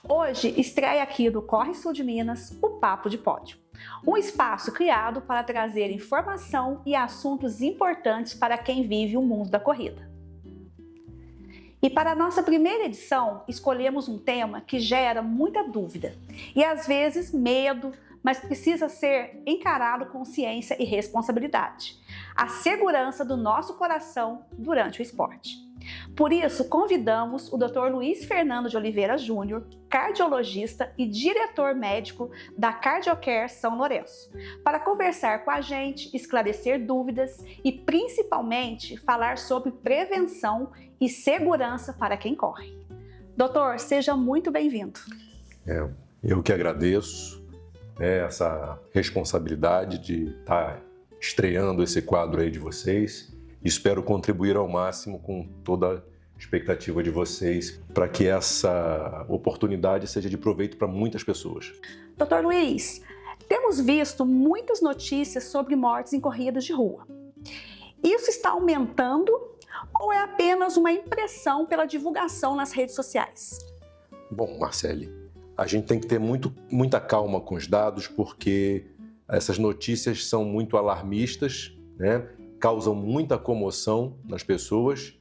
Hoje estreia aqui do Corre Sul de Minas o Papo de Pódio, um espaço criado para trazer informação e assuntos importantes para quem vive o mundo da corrida. E para a nossa primeira edição, escolhemos um tema que gera muita dúvida e às vezes medo, mas precisa ser encarado com ciência e responsabilidade: a segurança do nosso coração durante o esporte. Por isso, convidamos o Dr. Luiz Fernando de Oliveira Júnior, cardiologista e diretor médico da Cardiocare São Lourenço, para conversar com a gente, esclarecer dúvidas e, principalmente, falar sobre prevenção e segurança para quem corre. Doutor, seja muito bem-vindo. Eu que agradeço essa responsabilidade de estar estreando esse quadro aí de vocês. Espero contribuir ao máximo com toda a expectativa de vocês para que essa oportunidade seja de proveito para muitas pessoas. Doutor Luiz, temos visto muitas notícias sobre mortes em corridas de rua. Isso está aumentando ou é apenas uma impressão pela divulgação nas redes sociais? Bom, Marcele, a gente tem que ter muita calma com os dados, porque essas notícias são muito alarmistas, né? Causam muita comoção nas pessoas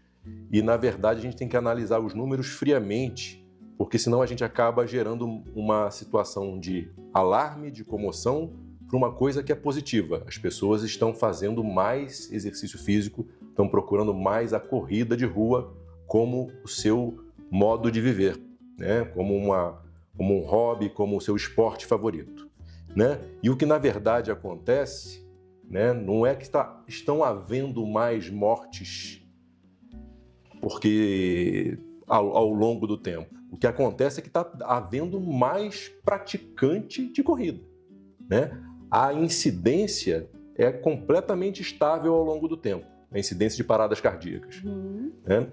e, na verdade, a gente tem que analisar os números friamente, porque senão a gente acaba gerando uma situação de alarme, de comoção, para uma coisa que é positiva. As pessoas estão fazendo mais exercício físico, estão procurando mais a corrida de rua como o seu modo de viver, né? Como um hobby, como o seu esporte favorito, né? E o que, na verdade, acontece, né, não é que estão havendo mais mortes porque ao longo do tempo. O que acontece é que está havendo mais praticante de corrida, né? A incidência é completamente estável ao longo do tempo, a incidência de paradas cardíacas. Né?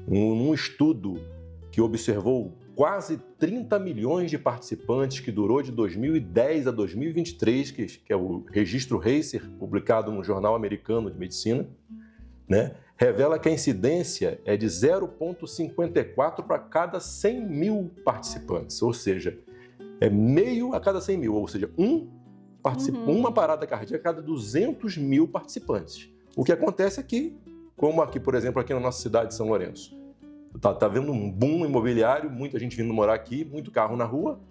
Um estudo que observou quase 30 milhões de participantes, que durou de 2010 a 2023, que é o registro Racer, publicado no Jornal Americano de Medicina, né, revela que a incidência é de 0,54 para cada 100 mil participantes, ou seja, é meio a cada 100 mil, ou seja, uma parada cardíaca a cada 200 mil participantes. O que acontece é que, como aqui, por exemplo, aqui na nossa cidade de São Lourenço, Tá havendo um boom imobiliário, muita gente vindo morar aqui, muito carro na rua.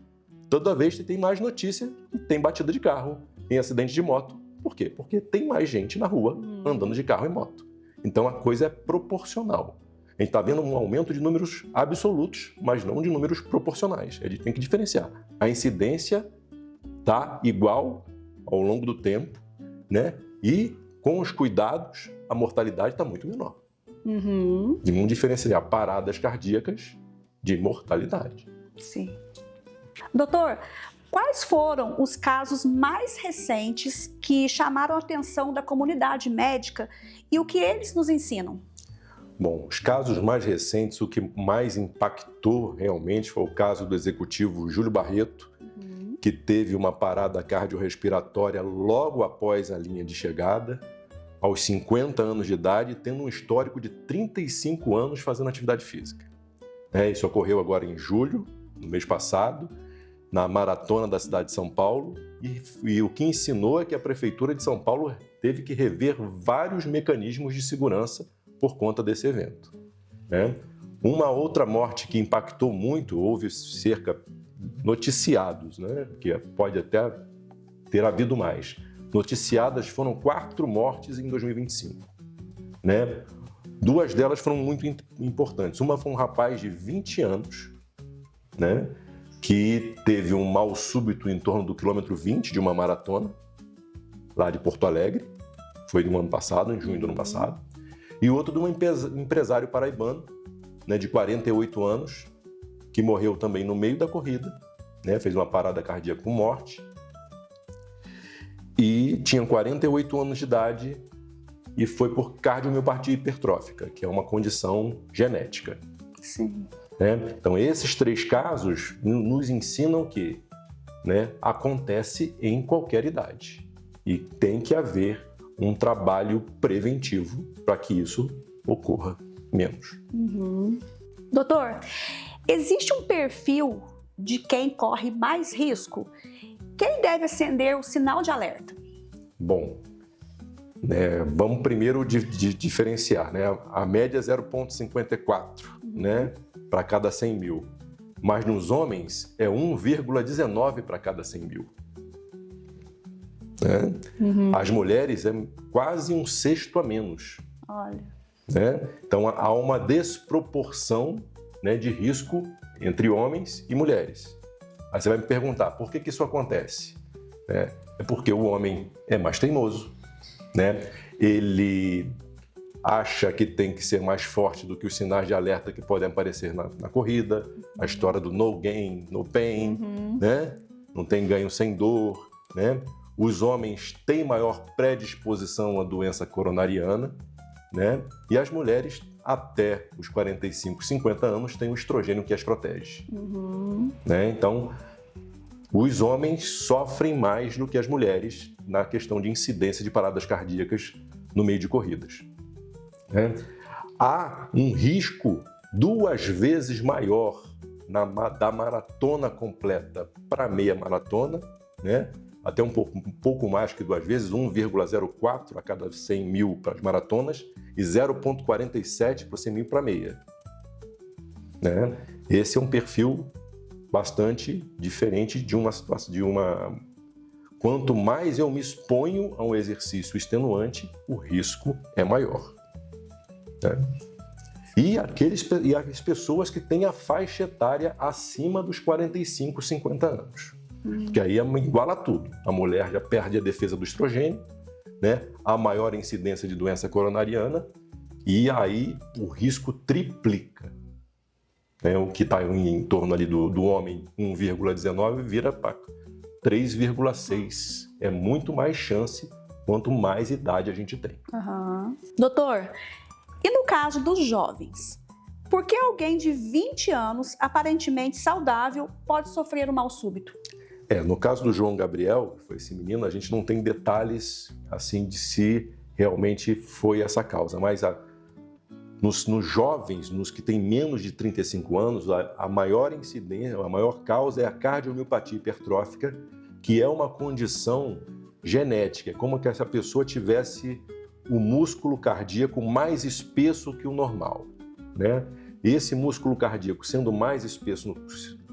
Toda vez que tem mais notícia, tem batida de carro, tem acidente de moto. Por quê? Porque tem mais gente na rua andando de carro e moto. Então a coisa é proporcional. A gente está vendo um aumento de números absolutos, mas não de números proporcionais. A gente tem que diferenciar. A incidência está igual ao longo do tempo, né? E com os cuidados, a mortalidade está muito menor. De não diferenciar paradas cardíacas de mortalidade. Sim. Doutor, quais foram os casos mais recentes que chamaram a atenção da comunidade médica e o que eles nos ensinam? Bom, os casos mais recentes, o que mais impactou realmente foi o caso do executivo Júlio Barreto, que teve uma parada cardiorrespiratória logo após a linha de chegada, aos 50 anos de idade, tendo um histórico de 35 anos fazendo atividade física. Isso ocorreu agora em julho, no mês passado, na maratona da cidade de São Paulo, e o que ensinou é que a Prefeitura de São Paulo teve que rever vários mecanismos de segurança por conta desse evento. Uma outra morte que impactou muito, houve noticiados, que pode até ter havido mais, noticiadas foram 4 mortes em 2025. Né? 2 delas foram muito importantes. Uma foi um rapaz de 20 anos, né, que teve um mal súbito em torno do quilômetro 20 de uma maratona, lá de Porto Alegre. Foi no ano passado, em junho do ano passado. E outro de um empresário paraibano, né, de 48 anos, que morreu também no meio da corrida, né, fez uma parada cardíaca com morte. E tinha 48 anos de idade e foi por cardiomiopatia hipertrófica, que é uma condição genética. Sim. Então, esses 3 casos nos ensinam que, né, acontece em qualquer idade e tem que haver um trabalho preventivo para que isso ocorra menos. Doutor, existe um perfil de quem corre mais risco? Quem deve acender o sinal de alerta? Bom, vamos primeiro diferenciar, né? A média é 0,54, né, para cada 100 mil. Mas nos homens é 1,19 para cada 100 mil. Né? As mulheres é quase um sexto a menos. Olha. Né? Então há uma desproporção, né, de risco entre homens e mulheres. Aí você vai me perguntar, por que isso acontece? É porque o homem é mais teimoso, né? Ele acha que tem que ser mais forte do que os sinais de alerta que podem aparecer na corrida, a história do no gain, no pain, né? Não tem ganho sem dor, né? Os homens têm maior predisposição à doença coronariana, né? E as mulheres, até os 45, 50 anos, têm o estrogênio que as protege. Né? Então, os homens sofrem mais do que as mulheres na questão de incidência de paradas cardíacas no meio de corridas. Né? Há um risco 2 vezes maior da maratona completa para a meia maratona, né? Até um pouco mais que 2 vezes, 1,04 a cada 100 mil para as maratonas e 0,47 para 100 mil para a meia. Né? Esse é um perfil bastante diferente de uma situação, Quanto mais eu me exponho a um exercício extenuante, o risco é maior. Né? E as pessoas que têm a faixa etária acima dos 45, 50 anos. Que aí iguala tudo. A mulher já perde a defesa do estrogênio, né? A maior incidência de doença coronariana, e aí o risco triplica. Né? O que está em torno ali do homem, 1,19, vira para 3,6. É muito mais chance quanto mais idade a gente tem. Doutor, e no caso dos jovens? Por que alguém de 20 anos, aparentemente saudável, pode sofrer um mal súbito? No caso do João Gabriel, que foi esse menino, a gente não tem detalhes assim de se realmente foi essa causa, mas nos jovens, nos que têm menos de 35 anos, a maior incidência, a maior causa é a cardiomiopatia hipertrófica, que é uma condição genética, é como que essa pessoa tivesse o músculo cardíaco mais espesso que o normal, né? Esse músculo cardíaco sendo mais espesso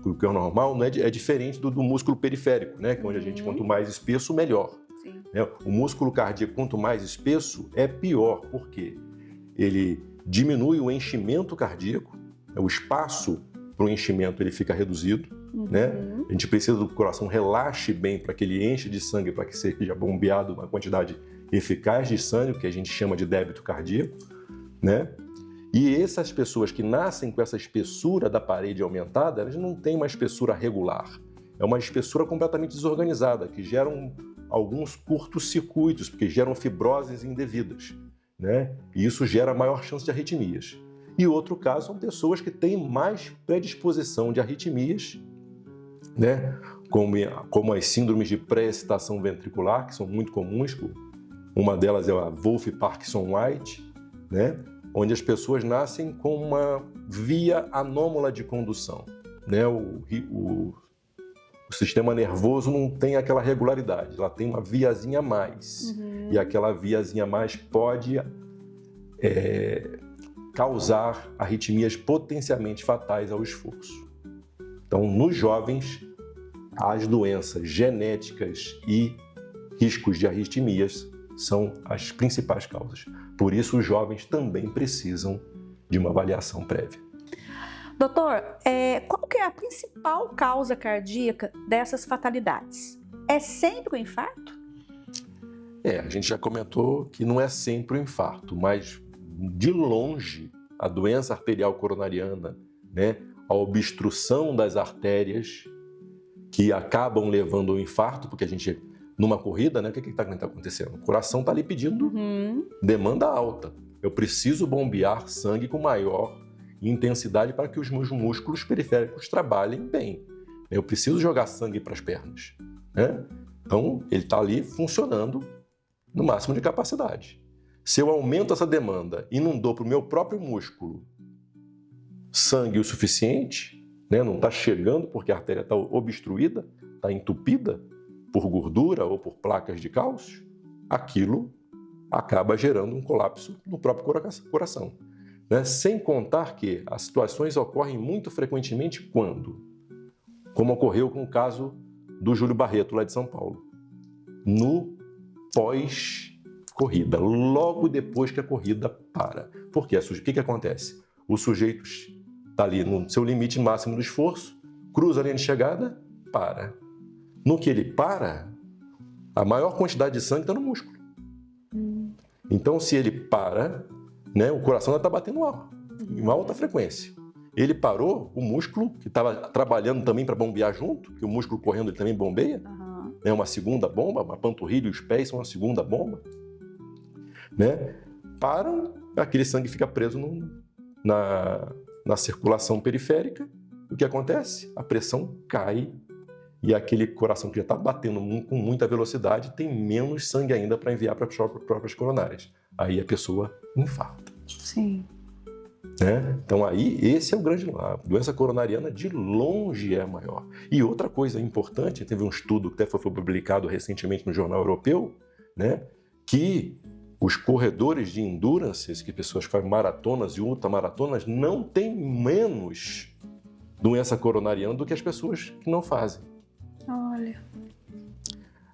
do que o normal, né, é diferente do músculo periférico, né, que é onde a gente, quanto mais espesso, melhor. Né? O músculo cardíaco, quanto mais espesso, é pior, porque ele diminui o enchimento cardíaco, o espaço para o enchimento ele fica reduzido, né? A gente precisa do coração relaxe bem para que ele enche de sangue, para que seja bombeado uma quantidade eficaz de sangue, que a gente chama de débito cardíaco, né? E essas pessoas que nascem com essa espessura da parede aumentada, elas não têm uma espessura regular. É uma espessura completamente desorganizada, que geram alguns curtos-circuitos, porque geram fibroses indevidas, né? E isso gera maior chance de arritmias. E outro caso são pessoas que têm mais predisposição de arritmias, né? Como as síndromes de pré-excitação ventricular, que são muito comuns. Uma delas é a Wolff-Parkinson-White, né? Onde as pessoas nascem com uma via anômala de condução, né? O sistema nervoso não tem aquela regularidade, ela tem uma viazinha a mais. E aquela viazinha a mais pode causar arritmias potencialmente fatais ao esforço. Então, nos jovens, as doenças genéticas e riscos de arritmias são as principais causas. Por isso, os jovens também precisam de uma avaliação prévia. Doutor, qual que é a principal causa cardíaca dessas fatalidades? É sempre o infarto? A gente já comentou que não é sempre o infarto, mas de longe a doença arterial coronariana, né, a obstrução das artérias que acabam levando ao infarto, porque a gente, numa corrida, né, o que está acontecendo? O coração está ali pedindo demanda alta. Eu preciso bombear sangue com maior intensidade para que os meus músculos periféricos trabalhem bem. Eu preciso jogar sangue para as pernas, né? Então, ele está ali funcionando no máximo de capacidade. Se eu aumento essa demanda e não dou para o meu próprio músculo sangue o suficiente, né? Não está chegando porque a artéria está obstruída, está entupida por gordura ou por placas de cálcio, aquilo acaba gerando um colapso no próprio coração. Né? Sem contar que as situações ocorrem muito frequentemente quando? Como ocorreu com o caso do Júlio Barreto, lá de São Paulo. No pós-corrida, logo depois que a corrida para. Por quê? O que acontece? O sujeito está ali no seu limite máximo do esforço, cruza a linha de chegada, para. No que ele para, a maior quantidade de sangue está no músculo. Então, se ele para, né, o coração já está batendo em uma alta frequência. Ele parou, o músculo, que estava trabalhando também para bombear junto, que o músculo correndo ele também bombeia, né, uma segunda bomba, a panturrilha e os pés são uma segunda bomba, né, param, aquele sangue fica preso na circulação periférica. O que acontece? A pressão cai e aquele coração que já está batendo com muita velocidade tem menos sangue ainda para enviar para as próprias coronárias. Aí a pessoa infarta. Sim. Né? Então aí esse é o grande lado. A doença coronariana de longe é a maior. E outra coisa importante, teve um estudo que até foi publicado recentemente no Jornal Europeu, né, que os corredores de endurance, que pessoas que fazem maratonas e ultramaratonas, não têm menos doença coronariana do que as pessoas que não fazem. Olha.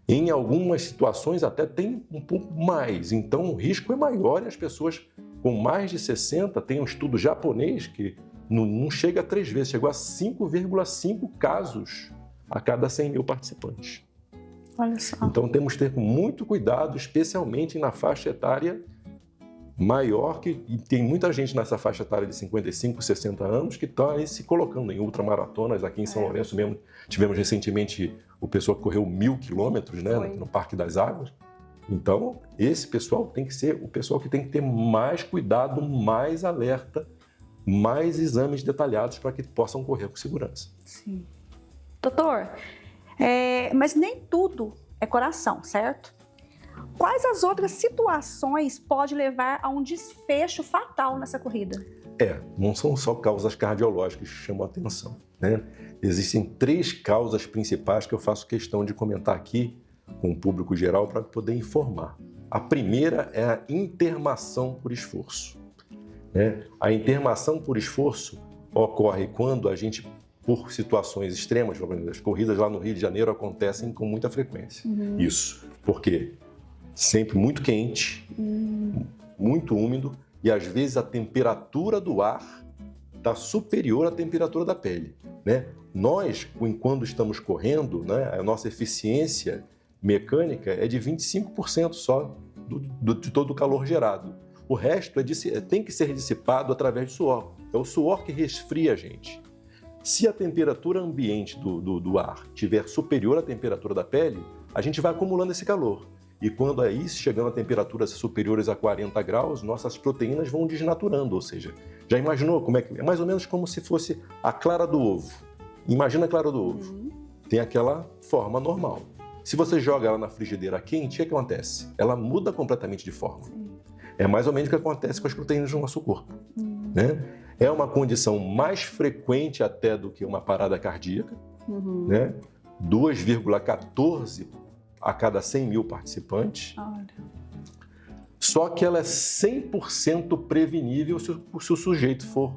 Em algumas situações até tem um pouco mais, então o risco é maior e as pessoas com mais de 60, tem um estudo japonês que não chega a 3 vezes, chegou a 5,5 casos a cada 100 mil participantes. Olha só. Então temos que ter muito cuidado, especialmente na faixa etária maior, e tem muita gente nessa faixa etária de 55, 60 anos que está aí se colocando em ultramaratonas. Aqui em São Lourenço mesmo, tivemos recentemente o pessoal que correu 1.000 quilômetros, né, no Parque das Águas. Então, esse pessoal tem que ser o pessoal que tem que ter mais cuidado, mais alerta, mais exames detalhados para que possam correr com segurança. Sim. Doutor, mas nem tudo é coração, certo? Quais as outras situações podem levar a um desfecho fatal nessa corrida? Não são só causas cardiológicas que chamam a atenção, né? Existem 3 causas principais que eu faço questão de comentar aqui com o público geral para poder informar. A primeira é a intermação por esforço. Né? A intermação por esforço ocorre quando a gente, por situações extremas, as corridas lá no Rio de Janeiro acontecem com muita frequência. Isso, porque sempre muito quente, muito úmido e às vezes a temperatura do ar está superior à temperatura da pele. Né? Nós, quando estamos correndo, né, a nossa eficiência mecânica é de 25% só de todo o calor gerado. O resto tem que ser dissipado através do suor. É o suor que resfria a gente. Se a temperatura ambiente do ar estiver superior à temperatura da pele, a gente vai acumulando esse calor. E quando aí, chegando a temperaturas superiores a 40 graus, nossas proteínas vão desnaturando. Ou seja, já imaginou como é que é? Mais ou menos como se fosse a clara do ovo. Imagina a clara do ovo. Tem aquela forma normal. Se você joga ela na frigideira quente, o que acontece? Ela muda completamente de forma. É mais ou menos o que acontece com as proteínas do nosso corpo. Né? É uma condição mais frequente até do que uma parada cardíaca, né? 2,14 a cada 100 mil participantes. Olha. Só que ela é 100% prevenível se o sujeito for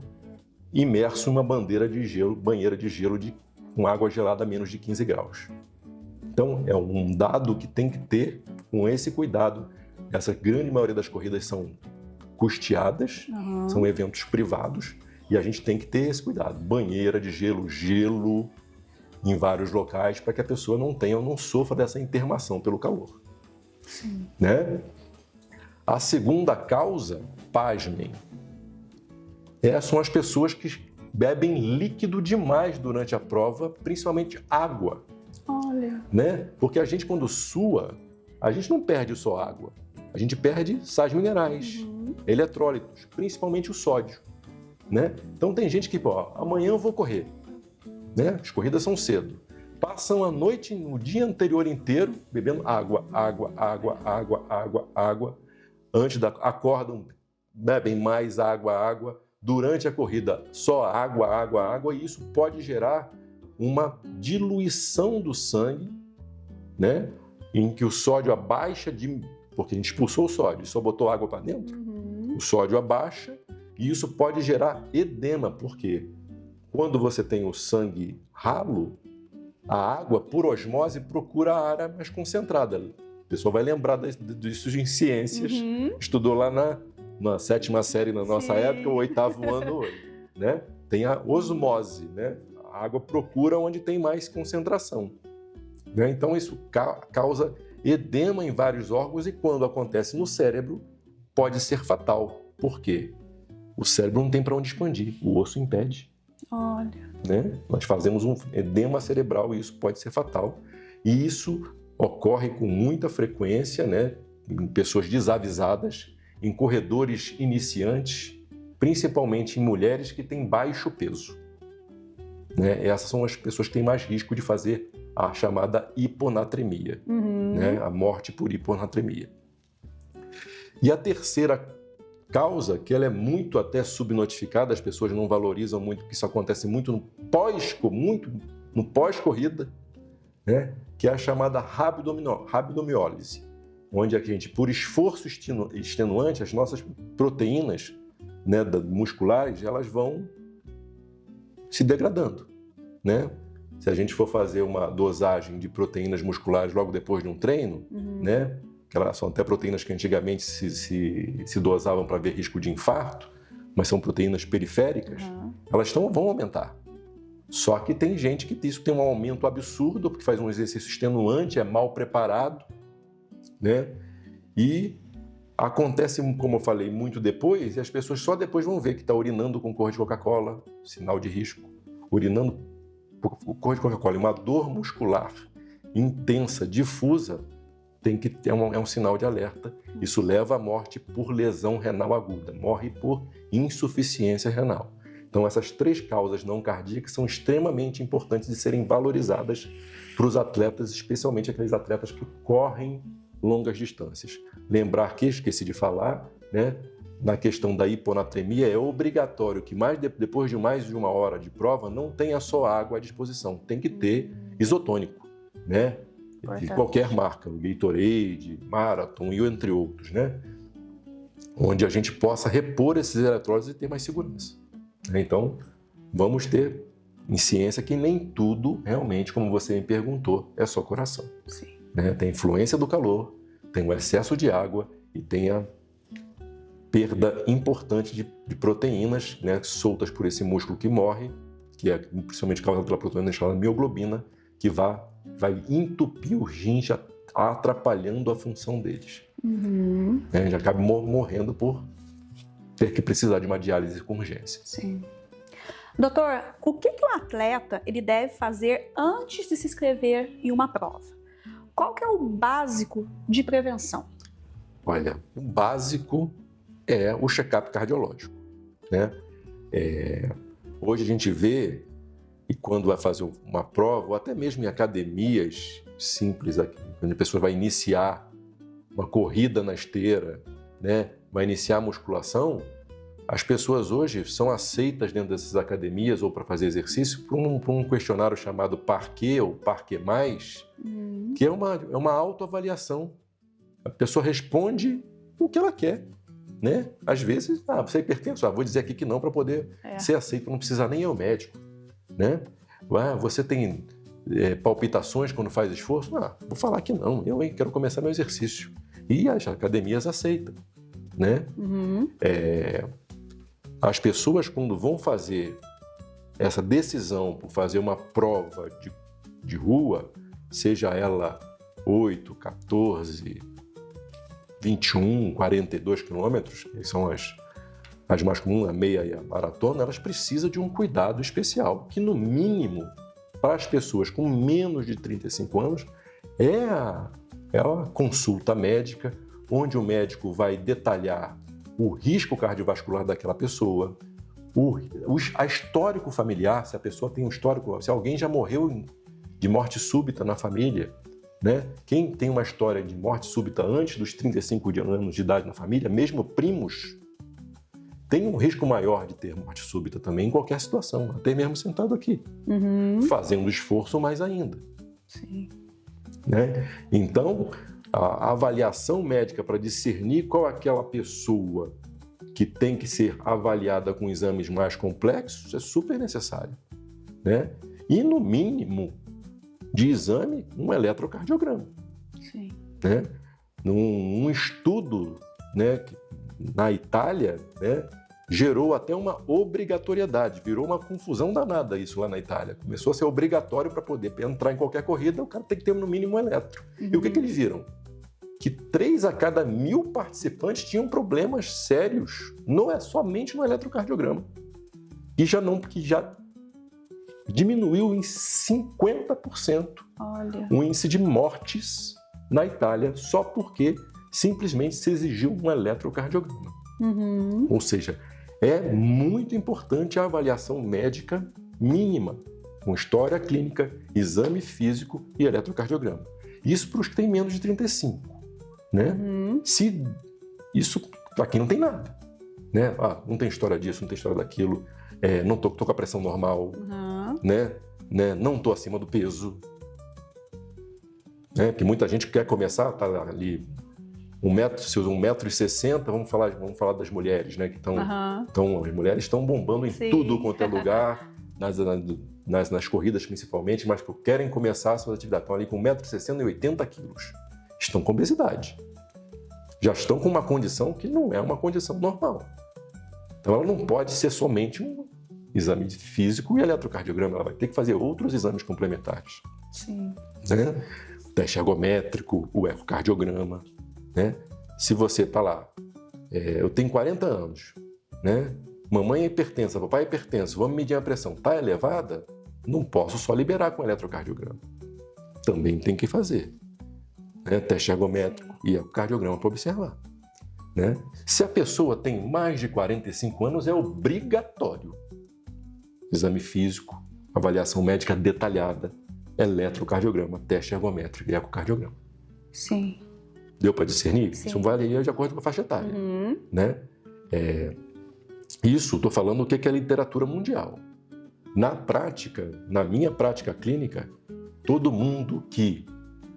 imerso em uma banheira de gelo com água gelada a menos de 15 graus. Então, é um dado que tem que ter com esse cuidado. Essa grande maioria das corridas são custeadas, são eventos privados, e a gente tem que ter esse cuidado. Banheira de gelo em vários locais, para que a pessoa não sofra dessa intermação pelo calor. Sim. Né? A segunda causa, pasmem, são as pessoas que bebem líquido demais durante a prova, principalmente água. Olha. Né? Porque a gente, quando sua, a gente não perde só água. A gente perde sais minerais, eletrólitos, principalmente o sódio. Né? Então tem gente que, amanhã eu vou correr. Né? As corridas são cedo. Passam a noite, o dia anterior inteiro, bebendo água. Acordam, bebem mais água. durante a corrida só água, e isso pode gerar uma diluição do sangue, né? Em que o sódio abaixa, porque a gente expulsou o sódio e só botou água para dentro, o sódio abaixa e isso pode gerar edema, porque quando você tem o sangue ralo, a água, por osmose, procura a área mais concentrada. O pessoal vai lembrar disso em ciências, estudou lá na 7ª série na nossa época, o 8º ano hoje, né? Tem a osmose, né? A água procura onde tem mais concentração, né? Então isso causa edema em vários órgãos e quando acontece no cérebro pode ser fatal. Por quê? O cérebro não tem para onde expandir, o osso impede. Olha. Né? Nós fazemos um edema cerebral e isso pode ser fatal. E isso ocorre com muita frequência, né? Em pessoas desavisadas, em corredores iniciantes, principalmente em mulheres que têm baixo peso, né? Essas são as pessoas que têm mais risco de fazer a chamada hiponatremia, né? A morte por hiponatremia. E a terceira causa, que ela é muito até subnotificada, as pessoas não valorizam muito, porque isso acontece muito no pós-corrida, né? Que é a chamada rabdomiólise, onde a gente, por esforço extenuante, as nossas proteínas, né, musculares, elas vão se degradando, né? Se a gente for fazer uma dosagem de proteínas musculares logo depois de um treino, né? Que são até proteínas que antigamente se dosavam para ver risco de infarto, mas são proteínas periféricas, elas vão aumentar. Só que tem gente que isso tem um aumento absurdo, porque faz um exercício extenuante, é mal preparado, né? E acontece, como eu falei, muito depois, e as pessoas só depois vão ver que está urinando com cor de Coca-Cola, sinal de risco. Urinando com cor de Coca-Cola, uma dor muscular intensa, difusa, é um sinal de alerta. Isso leva à morte por lesão renal aguda, morre por insuficiência renal. Então, essas 3 causas não cardíacas são extremamente importantes de serem valorizadas para os atletas, especialmente aqueles atletas que correm longas distâncias. Lembrar que, esqueci de falar, né, na questão da hiponatremia, é obrigatório que depois de mais de 1 hora de prova não tenha só água à disposição, tem que ter isotônico, né? De qualquer marca, o Gatorade, Marathon e entre outros, né? Onde a gente possa repor esses eletrólitos e ter mais segurança. Então, vamos ter em ciência que nem tudo, realmente, como você me perguntou, é só coração. Sim. Né? Tem influência do calor, tem o excesso de água e tem a perda importante de proteínas, né, soltas por esse músculo que morre, que é principalmente causada pela proteína chamada mioglobina, que vai entupir o rins, atrapalhando a função deles. A gente acaba morrendo por ter que precisar de uma diálise com urgência. Sim. Doutor, o que o atleta ele deve fazer antes de se inscrever em uma prova? Qual que é o básico de prevenção? Olha, o básico é o check-up cardiológico, né? Hoje a gente vê, e quando vai fazer uma prova, ou até mesmo em academias simples, quando a pessoa vai iniciar uma corrida na esteira, né? Vai iniciar a musculação, as pessoas hoje são aceitas dentro dessas academias ou para fazer exercício por um questionário chamado Parquet ou Parquet+, que é uma autoavaliação. A pessoa responde o que ela quer, né? Às vezes, você é hipertenso, vou dizer aqui que não para poder ser aceito, não precisar nem ir ao médico, né? Você tem palpitações quando faz esforço? Vou falar que não, eu quero começar meu exercício. E as academias aceitam, né? As pessoas, quando vão fazer essa decisão por fazer uma prova de rua, seja ela 8, 14, 21, 42 quilômetros, que são as mais comuns, a meia e a maratona, elas precisam de um cuidado especial, que no mínimo, para as pessoas com menos de 35 anos, é a consulta médica, onde o médico vai detalhar o risco cardiovascular daquela pessoa, a histórico familiar, se a pessoa tem um histórico, se alguém já morreu de morte súbita na família, né? Quem tem uma história de morte súbita antes dos 35 anos de idade na família, mesmo primos, tem um risco maior de ter morte súbita também em qualquer situação, até mesmo sentado aqui, fazendo esforço mais ainda. Sim. Né? Então, a avaliação médica para discernir qual é aquela pessoa que tem que ser avaliada com exames mais complexos é super necessário. Né? E, no mínimo, de exame, um eletrocardiograma. Sim. Né? Num estudo, né, na Itália, né, gerou até uma obrigatoriedade, virou uma confusão danada isso lá na Itália. Começou a ser obrigatório para poder entrar em qualquer corrida, o cara tem que ter no mínimo um eletro. E o que eles viram? Que 3 a cada 1.000 participantes tinham problemas sérios, não é somente no eletrocardiograma, que já diminuiu em 50% o índice de mortes na Itália, só porque simplesmente se exigiu um eletrocardiograma. Ou seja, é muito importante a avaliação médica mínima, com história clínica, exame físico e eletrocardiograma. Isso para os que têm menos de 35. Né? Se isso, aqui não tem nada. Né? Não tem história disso, não tem história daquilo, não tô com a pressão normal, né? Não estou acima do peso. Né? Porque muita gente quer começar, tá ali 1,60 m, vamos falar das mulheres, né? Que as mulheres estão bombando em tudo quanto é lugar, nas corridas principalmente, mas que querem começar a sua atividade. Estão ali com 1,60 m e 80 kg. Estão com obesidade. Já estão com uma condição que não é uma condição normal. Então ela não pode ser somente um exame físico e eletrocardiograma, ela vai ter que fazer outros exames complementares. Sim. Né? O teste ergométrico, o ecocardiograma. Né? Se você está lá, eu tenho 40 anos, né? Mamãe é hipertensa, papai é hipertenso, vamos medir a pressão, está elevada? Não posso só liberar com eletrocardiograma. Também tem que fazer. Né? Teste ergométrico e ecocardiograma para observar. Né? Se a pessoa tem mais de 45 anos, é obrigatório. Exame físico, avaliação médica detalhada, eletrocardiograma, teste ergométrico e ecocardiograma. Sim. Deu para discernir? Sim. Isso varia de acordo com a faixa etária. Né? Isso, estou falando o que é literatura mundial. Na prática, na minha prática clínica, todo mundo que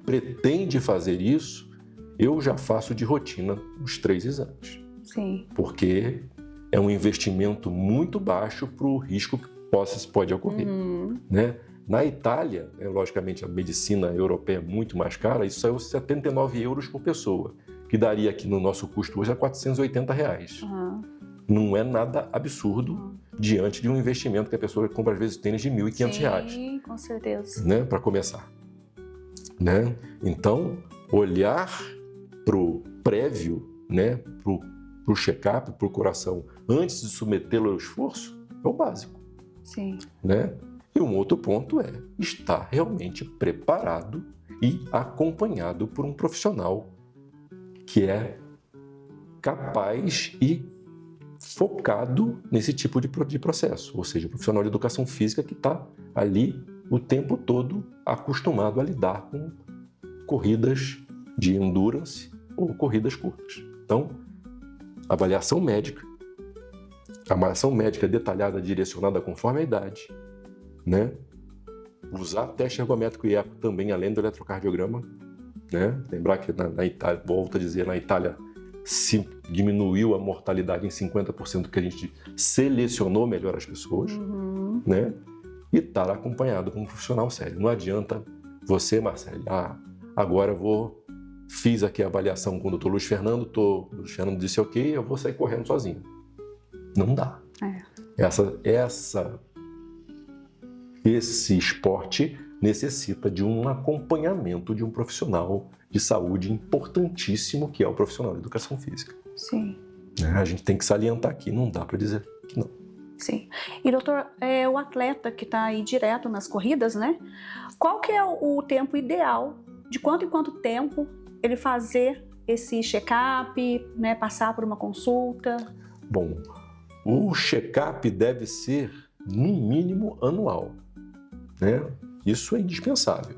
pretende fazer isso, eu já faço de rotina os 3 exames. Sim. Porque é um investimento muito baixo para o risco que pode ocorrer. Né? Na Itália, logicamente a medicina europeia é muito mais cara, isso saiu 79 euros por pessoa, que daria aqui no nosso custo hoje a R$480. Não é nada absurdo diante de um investimento que a pessoa compra às vezes tênis de R$1.500. Sim, com certeza. Né? Para começar. Né? Então, olhar para o prévio, né? para o check-up, para o coração, antes de submetê-lo ao esforço, é o básico. Sim. Né? E um outro ponto é estar realmente preparado e acompanhado por um profissional que é capaz e focado nesse tipo de processo, ou seja, o profissional de educação física que está ali o tempo todo acostumado a lidar com corridas de endurance ou corridas curtas. Então, avaliação médica detalhada, direcionada conforme a idade, né? Usar teste ergométrico e eco também, além do eletrocardiograma, né? Lembrar que na Itália, volto a dizer, na Itália se diminuiu a mortalidade em 50%, que a gente selecionou melhor as pessoas, né? E estar acompanhado com um profissional sério. Não adianta você, Marcelo, agora fiz aqui a avaliação com o Dr. Luiz Fernando, o Luiz Fernando disse ok, eu vou sair correndo sozinho. Não dá. Esse esporte necessita de um acompanhamento de um profissional de saúde importantíssimo, que é o profissional de educação física. Sim. A gente tem que salientar aqui, não dá para dizer que não. Sim. E doutor, o atleta que está aí direto nas corridas, né? Qual que é o tempo ideal, de quanto em quanto tempo ele fazer esse check-up, né? Passar por uma consulta? Bom, o check-up deve ser, no mínimo, anual. Né? Isso é indispensável.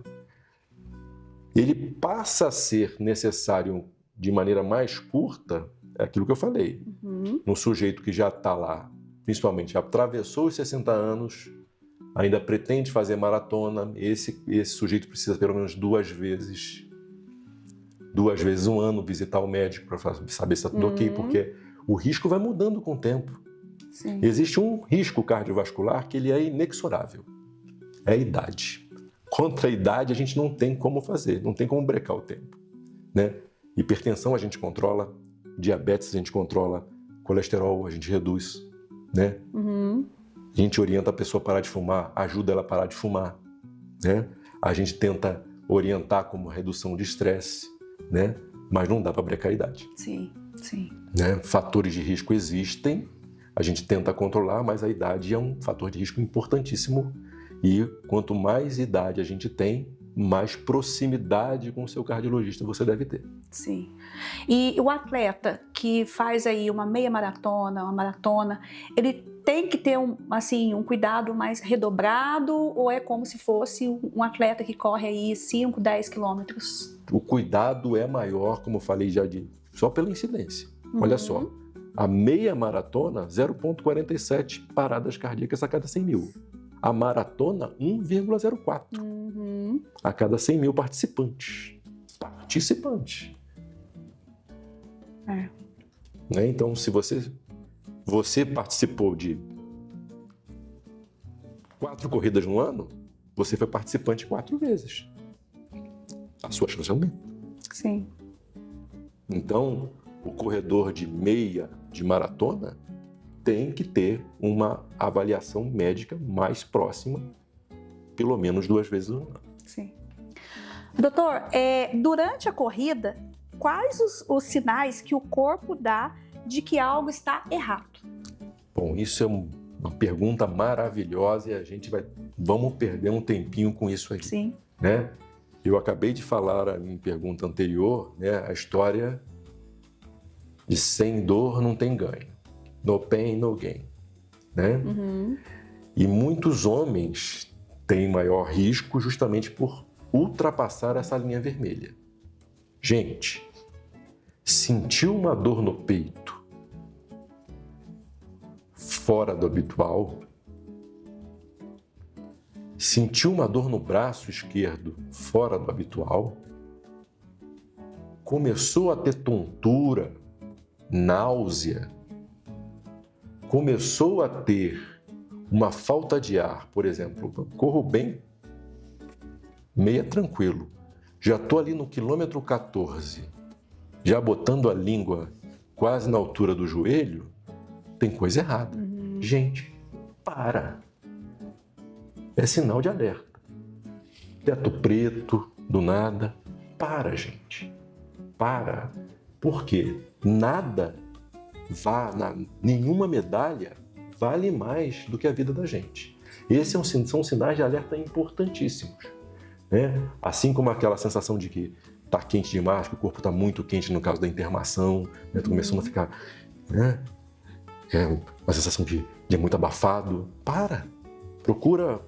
Ele passa a ser necessário de maneira mais curta é aquilo que eu falei. No sujeito que já está lá, principalmente atravessou os 60 anos, ainda pretende fazer maratona, esse sujeito precisa pelo menos 2 vezes um ano visitar o médico para saber se está tudo ok, porque o risco vai mudando com o tempo. Sim. Existe um risco cardiovascular que ele é inexorável, é a idade. Contra a idade a gente não tem como fazer, não tem como brecar o tempo, né? Hipertensão a gente controla, diabetes a gente controla, colesterol a gente reduz, né? A gente orienta a pessoa a parar de fumar, ajuda ela a parar de fumar, né? A gente tenta orientar como redução de estresse, né? Mas não dá para brecar a idade. Sim, sim. Né? Fatores de risco existem, a gente tenta controlar, mas a idade é um fator de risco importantíssimo e quanto mais idade a gente tem, mais proximidade com o seu cardiologista você deve ter. Sim. E o atleta que faz aí uma meia maratona, uma maratona, ele tem que ter um cuidado mais redobrado ou é como se fosse um atleta que corre aí 5, 10 quilômetros? O cuidado é maior, como eu falei já, só pela incidência. Olha só, a meia maratona, 0,47 paradas cardíacas a cada 100 mil. A maratona, 1,04 a cada 100 mil participantes. É. Né? Então, se você participou de 4 corridas no ano, você foi participante 4 vezes. A sua chance aumenta. Sim. Então, o corredor de meia de maratona tem que ter uma avaliação médica mais próxima, pelo menos 2 vezes no ano. Sim. Doutor, durante a corrida, quais os sinais que o corpo dá de que algo está errado? Bom, isso é uma pergunta maravilhosa e vamos perder um tempinho com isso aí. Sim. Né? Eu acabei de falar em pergunta anterior, né, a história de sem dor não tem ganho. No pain, no gain. Né? E muitos homens têm maior risco justamente por ultrapassar essa linha vermelha. Gente, sentiu uma dor no peito fora do habitual? Sentiu uma dor no braço esquerdo fora do habitual? Começou a ter tontura, náusea? Começou a ter uma falta de ar, por exemplo, corro bem, meia tranquilo, já estou ali no quilômetro 14, já botando a língua quase na altura do joelho, tem coisa errada. Gente, para. É sinal de alerta. Teto preto, do nada. Para, gente. Para. Por quê? Nenhuma medalha vale mais do que a vida da gente. Esses são sinais de alerta importantíssimos. Né? Assim como aquela sensação de que está quente demais, que o corpo está muito quente no caso da internação, né? Tá começando a ficar... Né? É uma sensação de muito abafado. Para! Procura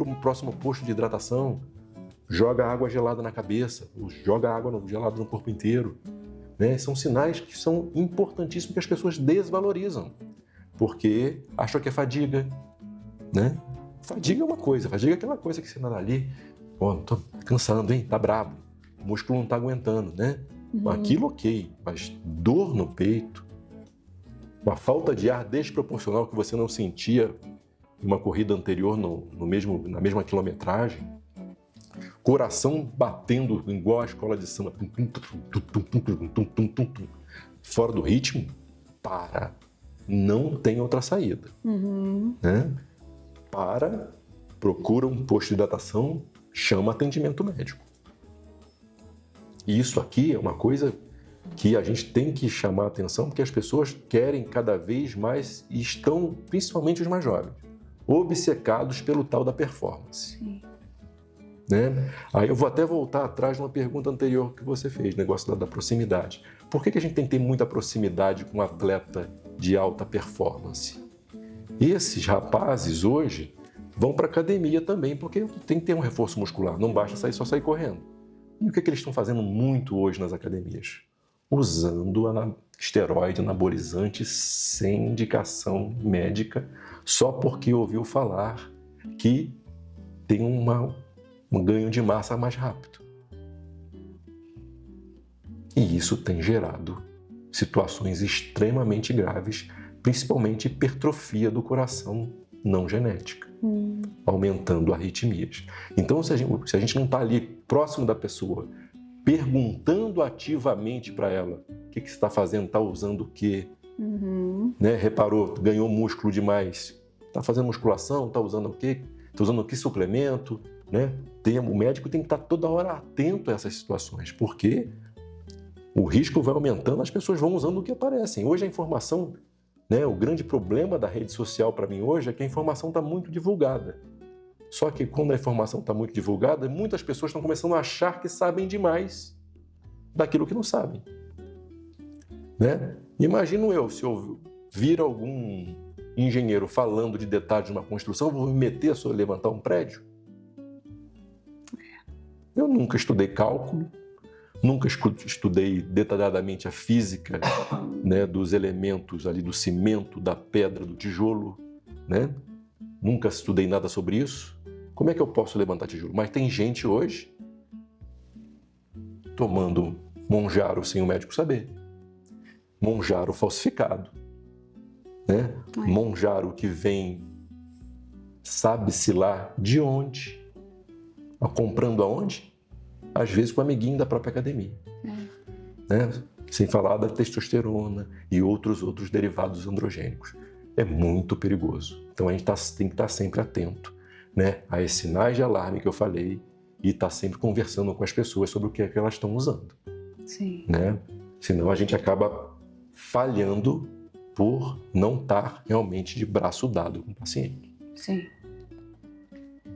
um próximo posto de hidratação. Joga água gelada na cabeça, joga água gelada no corpo inteiro. Né? São sinais que são importantíssimos que as pessoas desvalorizam, porque acham que é fadiga. Né? Fadiga é uma coisa, fadiga é aquela coisa que você anda ali, tô cansando, hein? Tá brabo, o músculo não tá aguentando, né? Aquilo ok, mas dor no peito, uma falta de ar desproporcional que você não sentia em uma corrida anterior na mesma quilometragem, coração batendo igual a escola de samba, fora do ritmo, para. Não tem outra saída. Né? Para, procura um posto de hidratação, chama atendimento médico. E isso aqui é uma coisa que a gente tem que chamar a atenção, porque as pessoas querem cada vez mais, e estão, principalmente os mais jovens, obcecados pelo tal da performance. Sim. Né? Aí eu vou até voltar atrás numa pergunta anterior que você fez, negócio da proximidade. Por que a gente tem que ter muita proximidade com um atleta de alta performance? Esses rapazes hoje vão para a academia também, porque tem que ter um reforço muscular, não basta só sair correndo. E o que eles estão fazendo muito hoje nas academias? usando esteroide anabolizante sem indicação médica, só porque ouviu falar que tem um ganho de massa mais rápido. E isso tem gerado situações extremamente graves, principalmente hipertrofia do coração não genética, aumentando arritmias. Então, se a gente não está ali próximo da pessoa, perguntando ativamente para ela o que você está fazendo, está usando o quê, né? Reparou, ganhou músculo demais, está fazendo musculação, está usando o quê? Está usando que suplemento, né? O médico tem que estar toda hora atento a essas situações, porque o risco vai aumentando, as pessoas vão usando o que aparecem. Hoje a informação, né? O grande problema da rede social para mim hoje é que a informação está muito divulgada. Só que quando a informação está muito divulgada, muitas pessoas estão começando a achar que sabem demais daquilo que não sabem, né? Imagino eu, se eu vir algum engenheiro falando de detalhes de uma construção, eu vou me meter a levantar um prédio? Eu nunca estudei cálculo, nunca estudei detalhadamente a física, né, dos elementos ali do cimento, da pedra, do tijolo, né? Nunca estudei nada sobre isso. Como é que eu posso levantar tijolo? Mas tem gente hoje tomando Monjaro sem o médico saber. Monjaro falsificado, né? Monjaro que vem, sabe-se lá de onde, comprando aonde? Às vezes com o amiguinho da própria academia, né? Sem falar da testosterona e outros derivados androgênicos. É muito perigoso. Então a gente tem que estar sempre atento, né, a esses sinais de alarme que eu falei e estar sempre conversando com as pessoas sobre o que é que elas estão usando. Sim. Né? Senão a gente acaba falhando por não estar realmente de braço dado com o paciente. Sim.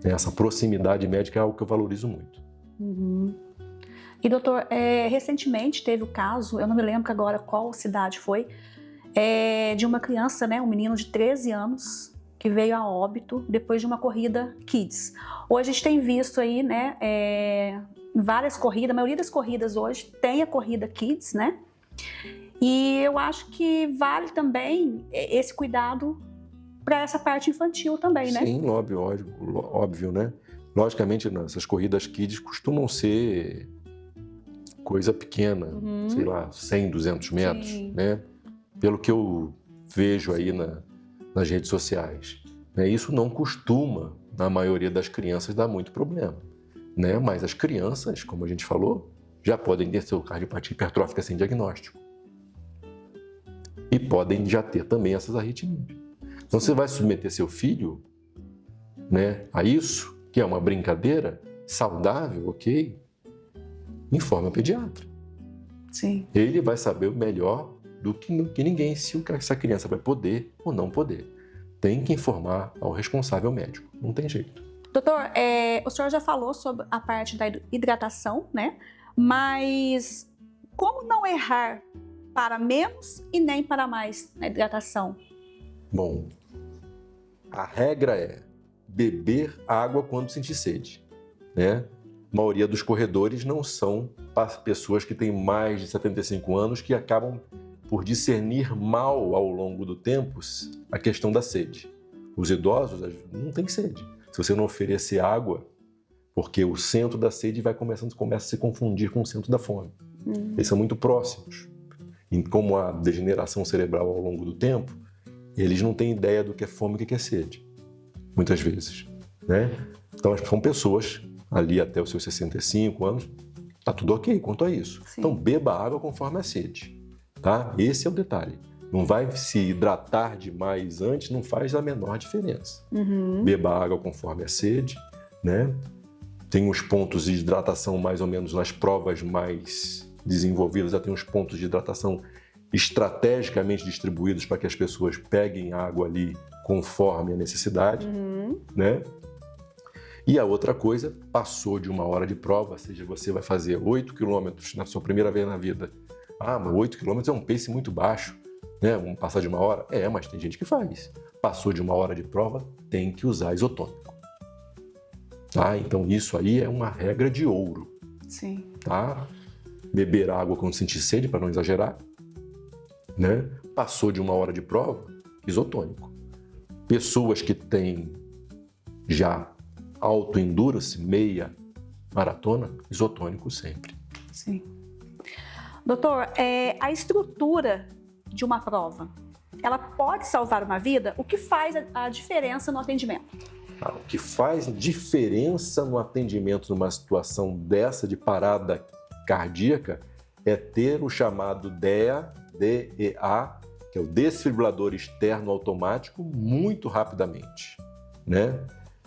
Essa proximidade médica é algo que eu valorizo muito. E doutor, recentemente teve o caso, eu não me lembro agora qual cidade foi, de uma criança, né, um menino de 13 anos, que veio a óbito depois de uma corrida Kids. Hoje a gente tem visto aí, né, várias corridas, a maioria das corridas hoje tem a corrida Kids, né? E eu acho que vale também esse cuidado para essa parte infantil também, né? Sim, óbvio, né? Logicamente, essas corridas Kids costumam ser coisa pequena, sei lá, 100, 200 metros, Sim. né? Pelo que eu vejo aí nas redes sociais, né? Isso não costuma, na maioria das crianças, dar muito problema, né? Mas as crianças, como a gente falou, já podem ter seu cardiopatia hipertrófica sem diagnóstico e podem já ter também essas arritmias. Então você vai submeter seu filho, né, a isso, que é uma brincadeira saudável, ok? Informe o pediatra. Sim. Ele vai saber melhor do que ninguém se essa criança vai poder ou não poder. Tem que informar ao responsável médico, não tem jeito. Doutor, o senhor já falou sobre a parte da hidratação, né? Mas como não errar para menos e nem para mais na hidratação? Bom, a regra é beber água quando sentir sede, né? A maioria dos corredores não são pessoas que têm mais de 75 anos que acabam por discernir mal ao longo do tempo a questão da sede. Os idosos não têm sede. Se você não oferecer água, porque o centro da sede começa a se confundir com o centro da fome. Eles são muito próximos. E como a degeneração cerebral ao longo do tempo, eles não têm ideia do que é fome e o que é sede, muitas vezes, né? Então, são pessoas ali até os seus 65 anos, tá tudo ok quanto a isso. Sim. Então, beba água conforme a sede, tá? Esse é o detalhe. Não vai se hidratar demais antes, não faz a menor diferença. Beba água conforme a sede, né? Tem os pontos de hidratação mais ou menos nas provas mais desenvolvidas, já tem os pontos de hidratação estrategicamente distribuídos para que as pessoas peguem água ali conforme a necessidade, né? E a outra coisa, passou de uma hora de prova, seja você vai fazer 8 quilômetros na sua primeira vez na vida. Ah, mas 8 quilômetros é um pace muito baixo, né? Vamos passar de uma hora? Mas tem gente que faz. Passou de uma hora de prova, tem que usar isotônico. Tá? Então isso aí é uma regra de ouro. Sim. Tá? beber água quando sentir sede, para não exagerar, né? Passou de 1 hora de prova, isotônico. Pessoas que têm já alto endurance, meia maratona, isotônico sempre. Sim. Doutor, a estrutura de uma prova, ela pode salvar uma vida? O que faz a diferença no atendimento? O que faz diferença no atendimento numa situação dessa de parada cardíaca é ter o chamado DEA, que é o desfibrilador externo automático, muito rapidamente, né?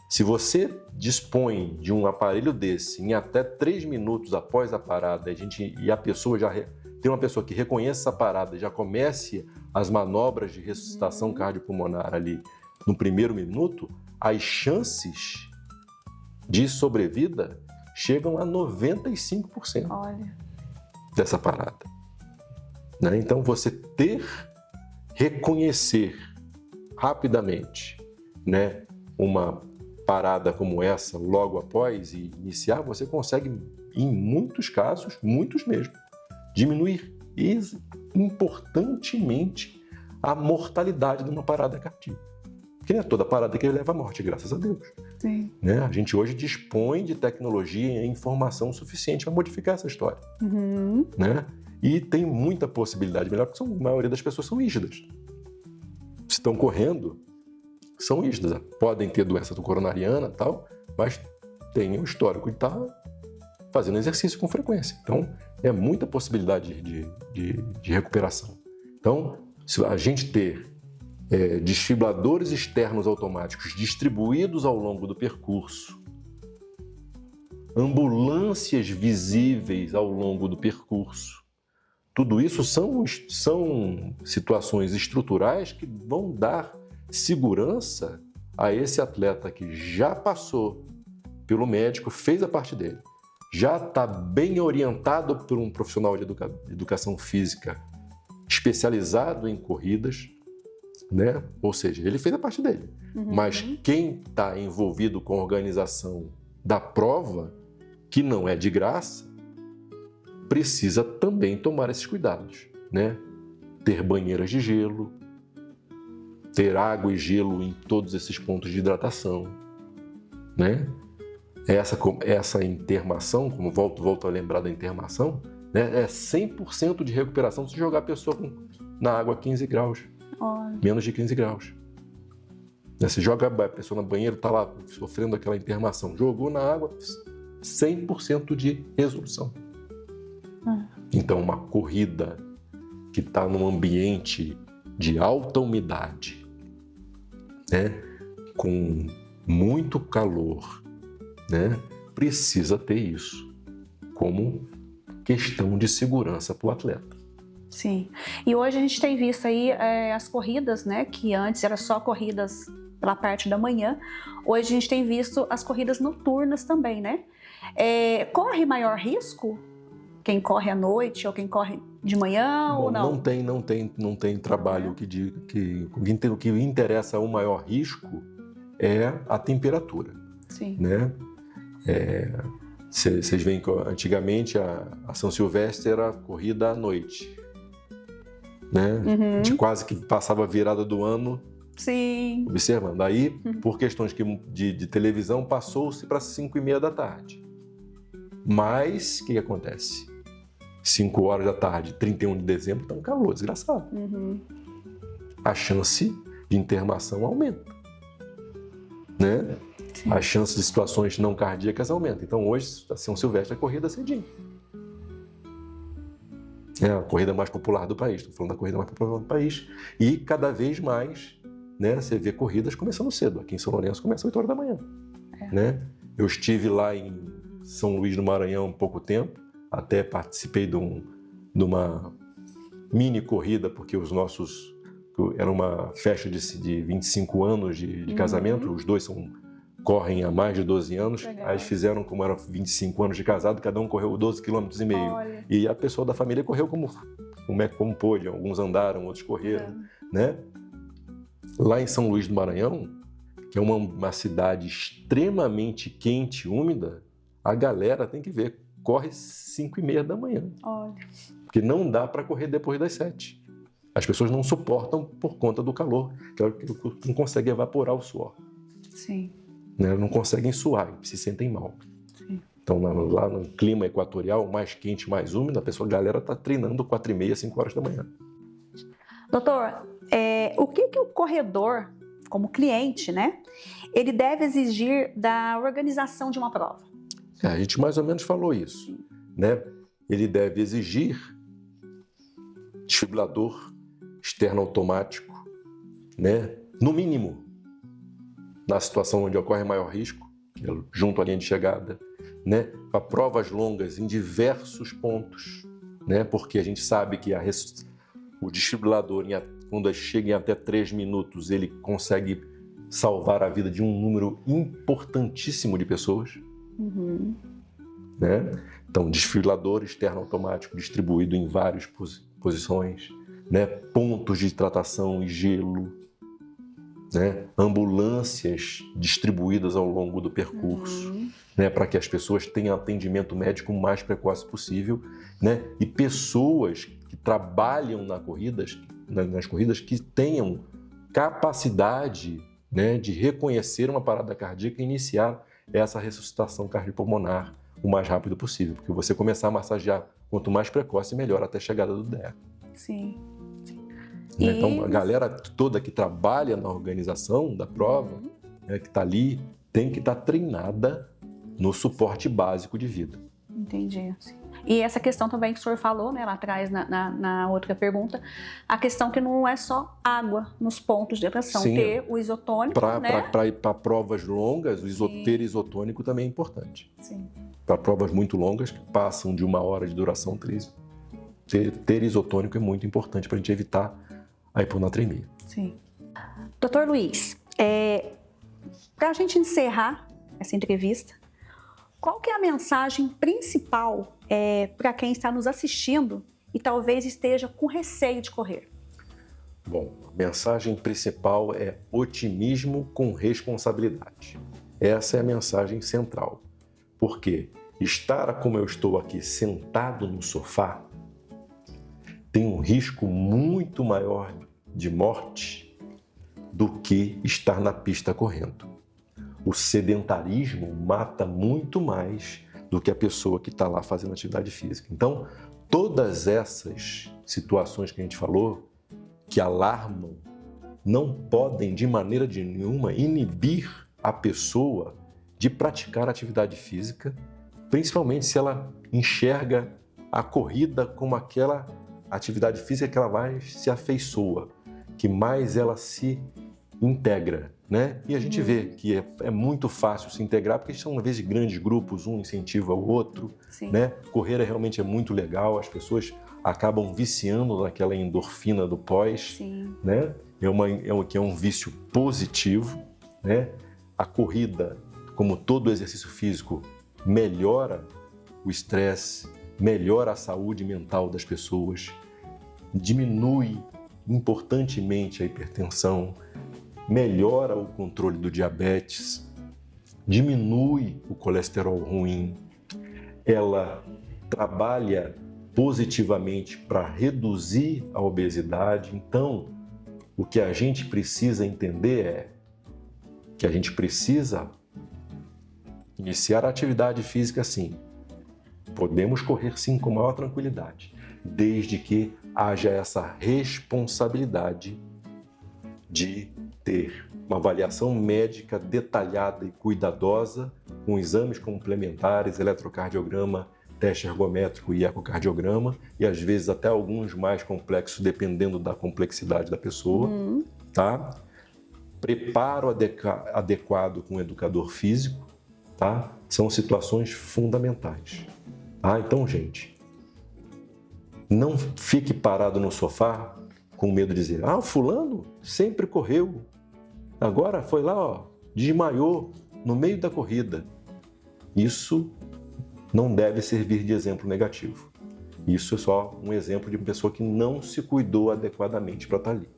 Se você dispõe de um aparelho desse em até 3 minutos após a parada, e a pessoa já tem uma pessoa que reconhece essa parada e já comece as manobras de ressuscitação cardiopulmonar ali no primeiro minuto, as chances de sobrevida chegam a 95%. Olha. Dessa parada, né? Então você reconhecer rapidamente, né, uma parada como essa logo após e iniciar, você consegue, em muitos casos, muitos mesmo, diminuir importantemente a mortalidade de uma parada cardíaca. Porque não é toda parada que leva à morte, graças a Deus. Sim. Né? A gente hoje dispõe de tecnologia e informação suficiente para modificar essa história. Né? E tem muita possibilidade melhor, porque a maioria das pessoas são rígidas. Se estão correndo, são rígidas. Podem ter doença coronariana e tal, mas tem o histórico de estar fazendo exercício com frequência. Então, é muita possibilidade de recuperação. Então, se a gente ter desfibriladores externos automáticos distribuídos ao longo do percurso, ambulâncias visíveis ao longo do percurso, tudo isso são situações estruturais que vão dar segurança a esse atleta que já passou pelo médico, fez a parte dele, já está bem orientado por um profissional de educação física especializado em corridas, né? Ou seja, ele fez a parte dele. Mas quem está envolvido com a organização da prova, que não é de graça, precisa também tomar esses cuidados, né? Ter banheiras de gelo, ter água e gelo em todos esses pontos de hidratação, né? Essa intermação, como volto a lembrar da intermação, né? É 100% de recuperação se jogar a pessoa na água a 15 graus. Menos de 15 graus. Você joga a pessoa no banheiro, está lá sofrendo aquela intermação, jogou na água, 100% de resolução. Então, uma corrida que está num ambiente de alta umidade, né, com muito calor, né, precisa ter isso como questão de segurança para o atleta. Sim. E hoje a gente tem visto aí as corridas, né, que antes eram só corridas pela parte da manhã, hoje a gente tem visto as corridas noturnas também, né? Corre maior risco quem corre à noite ou quem corre de manhã? Bom, ou não? Não tem trabalho que diga que o que interessa o maior risco é a temperatura. Sim. Né? Vocês veem que antigamente a São Silvestre era corrida à noite. Né? A gente quase que passava a virada do ano. Sim. Observando. Aí, por questões de televisão, passou-se para 5h30 da tarde. Mas, o que acontece? 5 horas da tarde, 31 de dezembro, está um calor desgraçado. A chance de intermação aumenta. Né? A chance de situações não cardíacas aumenta. Então, hoje, a São Silvestre é corrida cedinho. É a corrida mais popular do país. Estou falando da corrida mais popular do país. E cada vez mais, né, você vê corridas começando cedo. Aqui em São Lourenço começa às 8 horas da manhã. Né? Eu estive lá em São Luís do Maranhão há pouco tempo. Até participei de uma mini corrida, porque era uma festa de 25 anos de casamento. Os dois correm há mais de 12 anos. Legal. Aí eles fizeram, como eram 25 anos de casado, cada um correu 12,5 km. E a pessoa da família correu como pôde. Alguns andaram, outros correram. Né? Lá em São Luís do Maranhão, que é uma cidade extremamente quente e úmida, a galera tem que ver corre 5h30 da manhã. Olha. Porque não dá para correr depois das 7. As pessoas não suportam por conta do calor, que não conseguem evaporar o suor. Sim. Né? Não conseguem suar, se sentem mal. Sim. Então, lá no clima equatorial, mais quente, mais úmido, a galera está treinando 4h30, 5 horas da manhã. Doutor, o que o corredor, como cliente, né, ele deve exigir da organização de uma prova? A gente mais ou menos falou isso, né? Ele deve exigir desfibrilador externo automático, né? No mínimo, na situação onde ocorre maior risco, junto à linha de chegada, né? Para provas longas em diversos pontos, né? Porque a gente sabe que o desfibrilador, quando chega em até 3 minutos, ele consegue salvar a vida de um número importantíssimo de pessoas. Uhum. Né? Então, desfibrilador externo automático distribuído em várias posições, né? Pontos de tratação e gelo, né? Ambulâncias distribuídas ao longo do percurso, né? Para que as pessoas tenham atendimento médico o mais precoce possível, né? E pessoas que trabalham nas corridas que tenham capacidade, né, de reconhecer uma parada cardíaca e iniciar essa ressuscitação cardiopulmonar o mais rápido possível, porque você começar a massagear quanto mais precoce, melhor até a chegada do DEA. Sim. Né? Então, a galera toda que trabalha na organização da prova, né, que está ali, tem que estar treinada no suporte básico de vida. Entendi. E essa questão também que o senhor falou, né, lá atrás na outra pergunta, a questão que não é só água nos pontos de atração, ter o isotônico, né? Para provas longas, ter isotônico também é importante. Sim. Para provas muito longas, que passam de 1 hora de duração, ter isotônico é muito importante para a gente evitar a hiponatremia. Sim. Doutor Luiz, para a gente encerrar essa entrevista, qual que é a mensagem principal para quem está nos assistindo e talvez esteja com receio de correr? Bom, a mensagem principal é otimismo com responsabilidade. Essa é a mensagem central. Porque estar como eu estou aqui sentado no sofá tem um risco muito maior de morte do que estar na pista correndo. O sedentarismo mata muito mais do que a pessoa que está lá fazendo atividade física. Então, todas essas situações que a gente falou, que alarmam, não podem de maneira nenhuma inibir a pessoa de praticar atividade física, principalmente se ela enxerga a corrida como aquela atividade física que ela mais se afeiçoa, que mais ela se integra, né? E a gente vê que é muito fácil se integrar, porque são, às vezes, grandes grupos, um incentiva o outro, né? Correr realmente é muito legal, as pessoas acabam viciando naquela endorfina do pós, né? É um vício positivo, né? A corrida, como todo exercício físico, melhora o estresse, melhora a saúde mental das pessoas, diminui importantemente a hipertensão, melhora o controle do diabetes, diminui o colesterol ruim, ela trabalha positivamente para reduzir a obesidade. Então, o que a gente precisa entender é que a gente precisa iniciar a atividade física sim. Podemos correr sim com maior tranquilidade, desde que haja essa responsabilidade de ter uma avaliação médica detalhada e cuidadosa, com exames complementares, eletrocardiograma, teste ergométrico e ecocardiograma, e às vezes até alguns mais complexos, dependendo da complexidade da pessoa, tá? Preparo adequado com o educador físico, tá? São situações fundamentais. Tá? Então, gente, não fique parado no sofá com medo de dizer: o fulano sempre correu, agora foi lá, desmaiou no meio da corrida. Isso não deve servir de exemplo negativo. Isso é só um exemplo de uma pessoa que não se cuidou adequadamente para estar ali.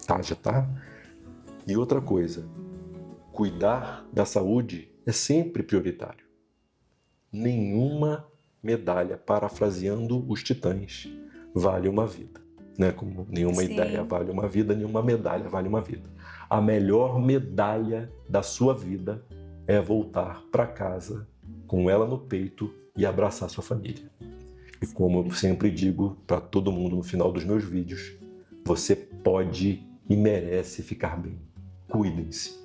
Tá, já tá? E outra coisa, cuidar da saúde é sempre prioritário. nenhuma medalha, parafraseando os titãs, vale uma vida. Né? Como nenhuma Sim. ideia vale uma vida, nenhuma medalha vale uma vida. A melhor medalha da sua vida é voltar para casa com ela no peito e abraçar sua família. E como eu sempre digo para todo mundo no final dos meus vídeos, você pode e merece ficar bem. Cuidem-se.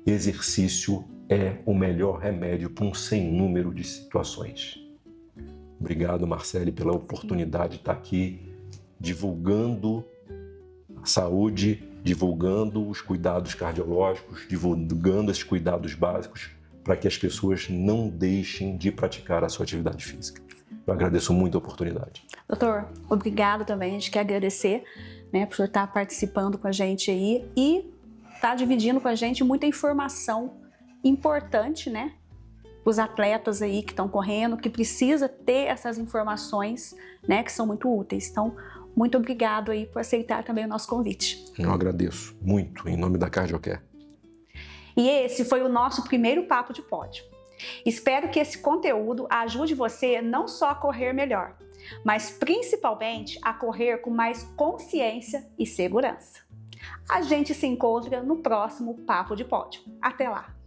Exercício é o melhor remédio para um sem número de situações. Obrigado, Marcele, pela oportunidade de estar aqui divulgando a saúde, divulgando os cuidados cardiológicos, divulgando esses cuidados básicos para que as pessoas não deixem de praticar a sua atividade física. Eu agradeço muito a oportunidade. Doutor, obrigado também. A gente quer agradecer, né, por estar participando com a gente aí e estar dividindo com a gente muita informação importante, né? Os atletas aí que estão correndo, que precisa ter essas informações, né, que são muito úteis. Então, muito obrigado aí por aceitar também o nosso convite. Eu agradeço muito, em nome da Cardiocare. E esse foi o nosso primeiro Papo de Pódio. Espero que esse conteúdo ajude você não só a correr melhor, mas principalmente a correr com mais consciência e segurança. A gente se encontra no próximo Papo de Pódio. Até lá!